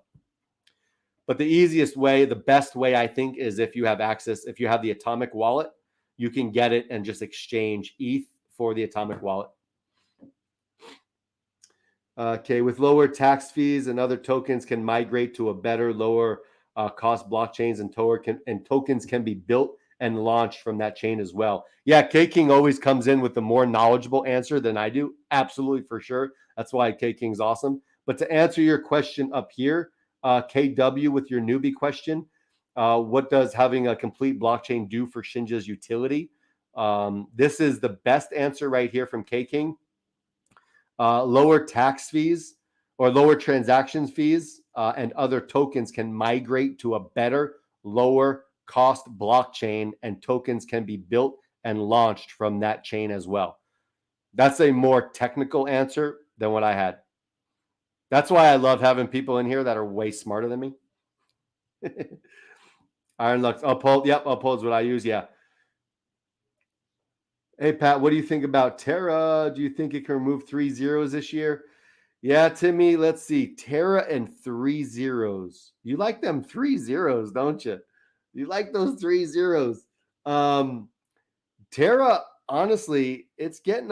Speaker 1: But the easiest way, the best way, I think, is if you have access, if you have the Atomic Wallet, you can get it and just exchange ETH for the Atomic Wallet. Okay, with lower tax fees and other tokens can migrate to a better, lower cost blockchains, and tokens can be built and launched from that chain as well. Yeah, K King always comes in with the more knowledgeable answer than I do. Absolutely, for sure. That's why K King's awesome. But to answer your question up here, KW, with your newbie question, what does having a complete blockchain do for Shinja's utility? This is the best answer right here from K King. Lower tax fees or lower transaction fees and other tokens can migrate to a better, lower cost blockchain, and tokens can be built and launched from that chain as well. That's a more technical answer than what I had. That's why I love having people in here that are way smarter than me. Iron Lux, Uphold. Yep, Uphold's what I use. Yeah. Hey, Pat, what do you think about Tera? Do you think it can remove 3 zeros this year? Yeah, Timmy, let's see. Tera and 3 zeros. You like them 3 zeros, don't you? You like those 3 zeros. Tera, honestly, it's getting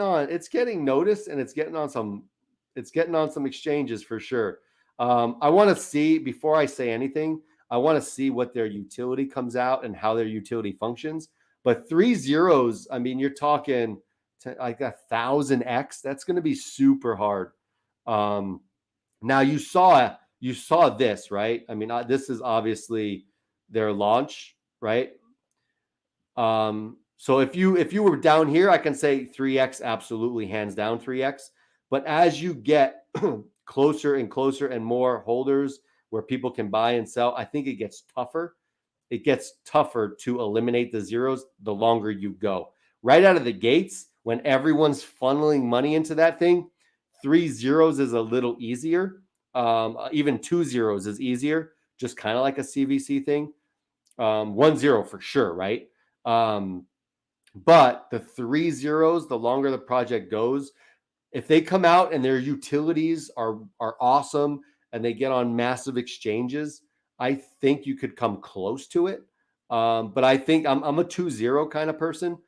Speaker 1: noticed, and it's getting on some exchanges for sure. I want to see, before I say anything, I want to see what their utility comes out and how their utility functions. But 3 zeros, I mean, you're talking like 1,000x. That's going to be super hard. Now you saw this, right? I mean, this is obviously their launch, right? So if you were down here, I can say 3x, absolutely, hands down 3x. But as you get closer and closer and more holders where people can buy and sell, I think it gets tougher. It gets tougher to eliminate the zeros the longer you go. Right out of the gates, when everyone's funneling money into that thing, 3 zeros is a little easier. Even 2 zeros is easier, just kind of like a CVC thing. 1 0 for sure, right? But the 3 zeros, the longer the project goes, if they come out and their utilities are awesome and they get on massive exchanges, I think you could come close to it. But I think I'm a 2 0 kind of person.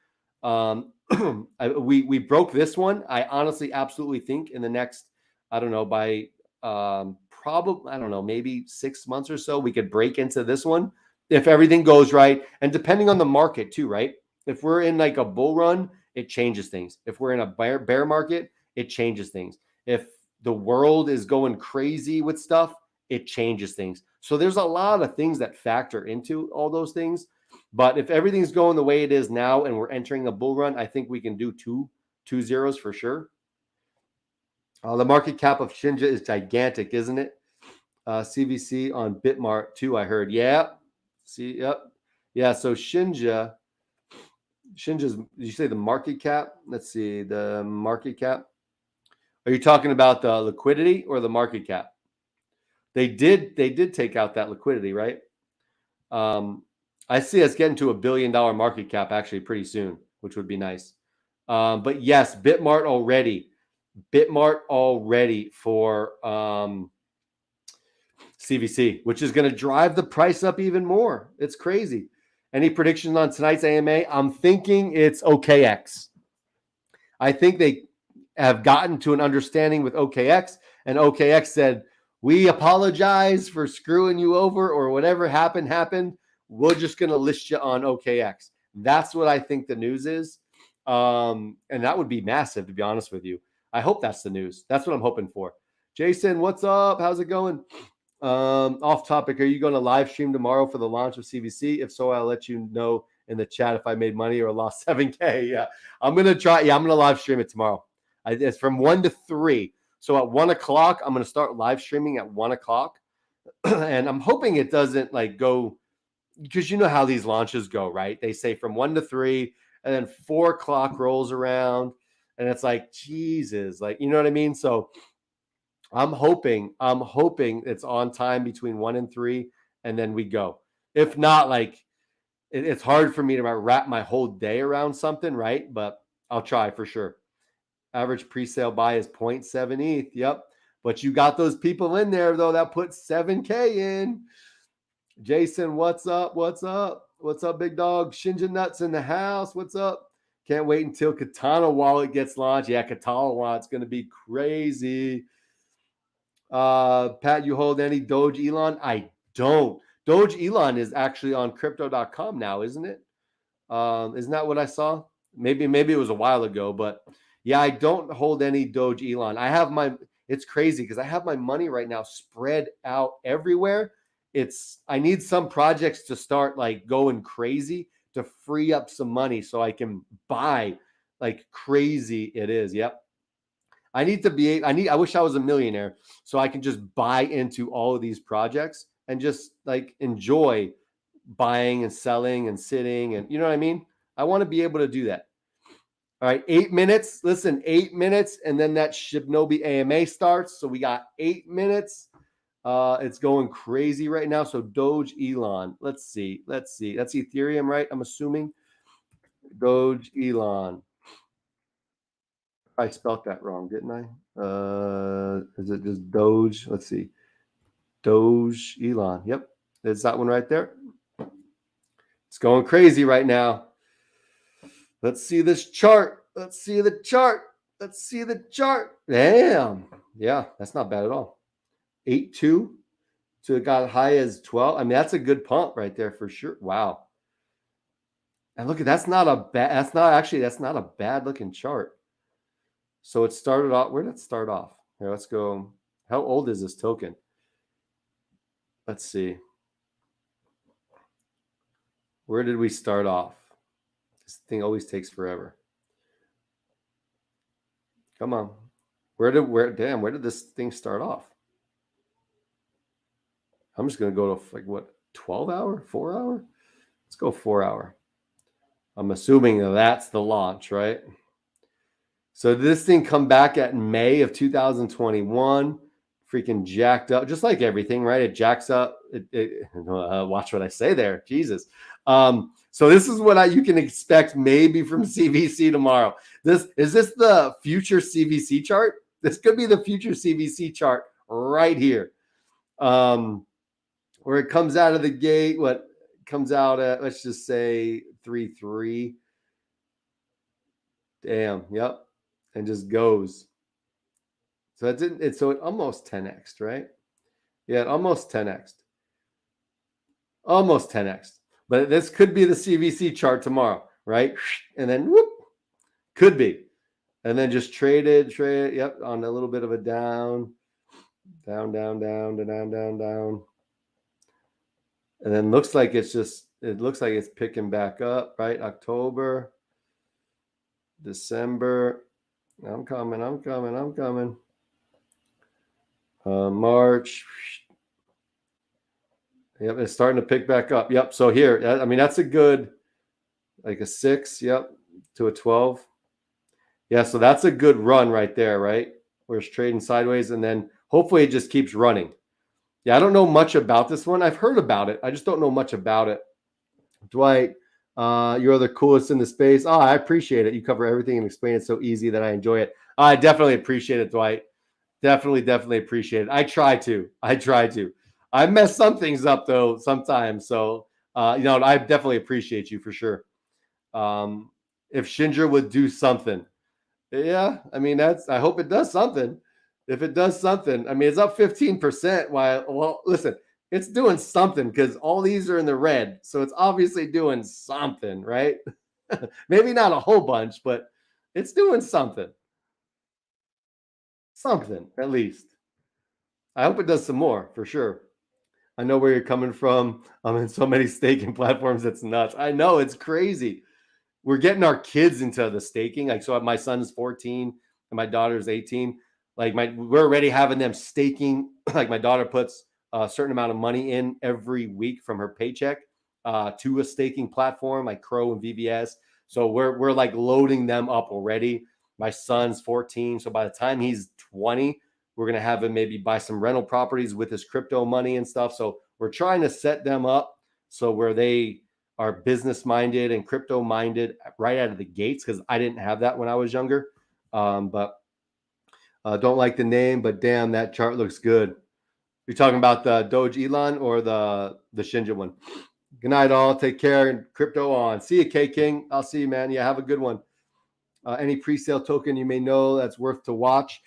Speaker 1: We broke this one. I honestly absolutely think in the next, I don't know, by probably, I don't know, maybe 6 months or so, we could break into this one if everything goes right. And depending on the market too, right? If we're in like a bull run, it changes things. If we're in a bear market, it changes things. If the world is going crazy with stuff, it changes things. So there's a lot of things that factor into all those things. But if everything's going the way it is now and we're entering a bull run, I think we can do two zeros for sure. The market cap of Shinja is gigantic, isn't it? CVC on Bitmart too, I heard. Yeah. See, yep. Yeah, so Shinja's, did you say the market cap? Let's see, the market cap. Are you talking about the liquidity or the market cap? They did take out that liquidity, right? I see us getting to $1 billion market cap actually pretty soon, which would be nice. But yes, Bitmart already for CVC, which is going to drive the price up even more. It's crazy. Any predictions on tonight's AMA? I'm thinking it's OKX. I think they have gotten to an understanding with OKX, and OKX said, we apologize for screwing you over, or whatever happened. We're just going to list you on OKX. That's what I think the news is. And that would be massive, to be honest with you. I hope that's the news. That's what I'm hoping for. Jason, what's up? How's it going? Off topic, are you going to live stream tomorrow for the launch of CVC? If so, I'll let you know in the chat if I made money or lost 7K. Yeah, I'm going to try. Yeah, I'm going to live stream it tomorrow. It's from 1 to 3. So at 1 o'clock, I'm going to start live streaming at 1 o'clock. And I'm hoping it doesn't like go, because you know how these launches go, right? They say from 1 to 3, and then 4 o'clock rolls around, and it's like, Jesus, like, you know what I mean? So I'm hoping it's on time between 1 and 3, and then we go. If not, like, it's hard for me to wrap my whole day around something, right? But I'll try for sure. Average pre-sale buy is 0.7 ETH. Yep. But you got those people in there, though, that put 7K in. Jason, what's up? What's up? What's up, big dog? Shinja Nuts in the house. What's up? Can't wait until Katana wallet gets launched. Yeah, Katana wallet's going to be crazy. Pat, you hold any Doge Elon? I don't. Doge Elon is actually on crypto.com now, isn't it? Isn't that what I saw? Maybe it was a while ago, but yeah, I don't hold any Doge Elon. It's crazy because I have my money right now spread out everywhere. I need some projects to start like going crazy to free up some money so I can buy like crazy. It is. Yep. I wish I was a millionaire so I can just buy into all of these projects and just like enjoy buying and selling and sitting, and you know what I mean? I want to be able to do that. All right, 8 minutes. Listen, 8 minutes, and then that Shibnobi AMA starts. So we got 8 minutes. It's going crazy right now. So Doge Elon. Let's see. That's Ethereum, right? I'm assuming. Doge Elon. I spelt that wrong, didn't I? Is it just Doge? Let's see. Doge Elon. Yep. There's that one right there. It's going crazy right now. Let's see this chart. Let's see the chart. Damn. Yeah, that's not bad at all. 8.2. So it got high as 12. I mean, that's a good pump right there for sure. Wow. And look, that's not a bad looking chart. So it started off. Where did it start off? Here, let's go. How old is this token? Let's see. Where did we start off? This thing always takes forever. Come on. Where did this thing start off? I'm just going to go to like what, 12 hour, 4 hour? Let's go 4 hour. I'm assuming that's the launch, right? So did this thing come back at May of 2021? Freaking jacked up, just like everything, right? It jacks up. Watch what I say there. Jesus. So this is what you can expect maybe from CVC tomorrow. Is this the future CVC chart? This could be the future CVC chart right here. Where it comes out of the gate, what comes out at, let's just say 3.3. Damn, yep. And just goes. So it almost 10x, right? Yeah, it almost 10x. Almost 10x. But this could be the CVC chart tomorrow, right? And then whoop, could be. And then just trade, yep, on a little bit of a down. And then looks like it's picking back up, right? October, December. I'm coming. March. Yep, it's starting to pick back up. Yep. So here, I mean, that's a good, like a 6. Yep, to a 12. Yeah, so that's a good run right there, right? where it's trading sideways, and then hopefully it just keeps running. Yeah, I don't know much about this one. I've heard about it. I just don't know much about it. Dwight, you're the coolest in the space. Oh, I appreciate it. You cover everything and explain it so easy that I enjoy it. I definitely appreciate it, Dwight. Definitely appreciate it. I try to. I mess some things up though sometimes. So I definitely appreciate you for sure. If Shinja would do something, yeah, I mean I hope it does something. If it does something, I mean it's up 15%. Well, listen, it's doing something because all these are in the red, so it's obviously doing something, right? Maybe not a whole bunch, but it's doing something. Something at least. I hope it does some more for sure. I know where you're coming from. I'm in so many staking platforms. It's nuts. I know it's crazy. We're getting our kids into the staking. Like, so my son's 14 and my daughter's 18. Like, we're already having them staking. Like, my daughter puts a certain amount of money in every week from her paycheck to a staking platform like Crow and VVS. So we're like loading them up already. My son's 14, so by the time he's 20, we're gonna have him maybe buy some rental properties with his crypto money and stuff. So we're trying to set them up so where they are business minded and crypto minded right out of the gates, because I didn't have that when I was younger. But don't like the name, but damn, that chart looks good. You're talking about the Doge Elon or the Shinja one? Good night, all. Take care. Crypto on. See you, K King. I'll see you, man. Yeah, have a good one. Any pre-sale token you may know that's worth to watch?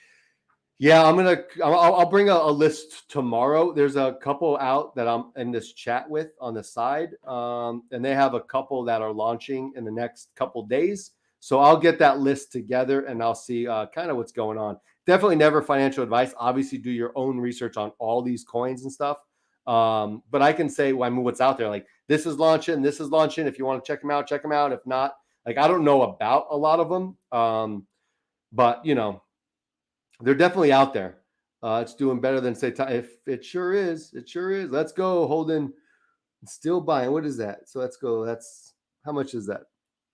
Speaker 1: Yeah, I'll bring a list tomorrow. There's a couple out that I'm in this chat with on the side, and they have a couple that are launching in the next couple days. So I'll get that list together and I'll see kind of what's going on. Definitely never financial advice. Obviously, do your own research on all these coins and stuff. But I can say, what's out there. Like, this is launching. If you want to check them out, check them out. If not, like, I don't know about a lot of them, but they're definitely out there. It's doing better than Saitama. If it sure is, Let's go, Holden. Still buying. What is that? So let's go. That's how much is that?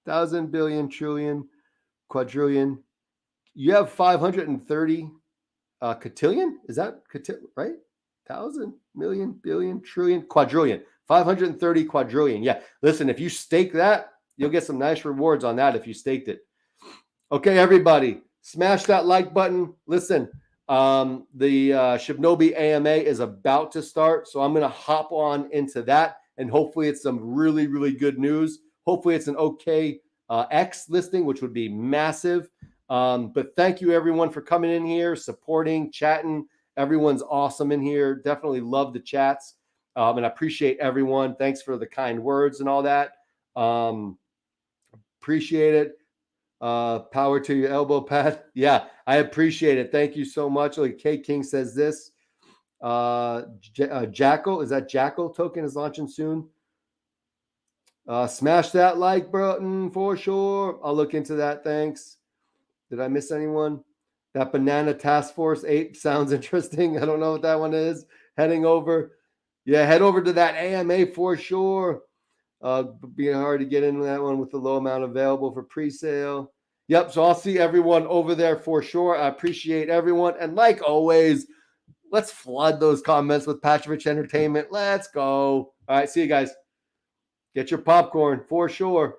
Speaker 1: 1,000 billion, trillion, quadrillion. You have 530 cotillion. Is that right? 1,000 million, billion, trillion, quadrillion. 530 quadrillion. Yeah. Listen, if you stake that, you'll get some nice rewards on that if you staked it. Okay, everybody. Smash that like button. Listen, the Shibnobi AMA is about to start, so I'm going to hop on into that, and hopefully it's some really, really good news. Hopefully it's an okay X listing, which would be massive. But thank you, everyone, for coming in here, supporting, chatting. Everyone's awesome in here. Definitely love the chats, and I appreciate everyone. Thanks for the kind words and all that. Appreciate it. Power to your elbow pad. Yeah, I appreciate it. Thank you so much. Like K King says this. Jackal, is that Jackal token is launching soon? Smash that like button for sure. I'll look into that. Thanks. Did I miss anyone? That Banana Task Force 8 sounds interesting. I don't know what that one is. Heading over. Yeah, head over to that AMA for sure. Being hard to get into that one with the low amount available for pre-sale. Yep, so I'll see everyone over there for sure. I appreciate everyone. And like always, let's flood those comments with Patrovich Entertainment. Let's go. All right, see you guys. Get your popcorn for sure.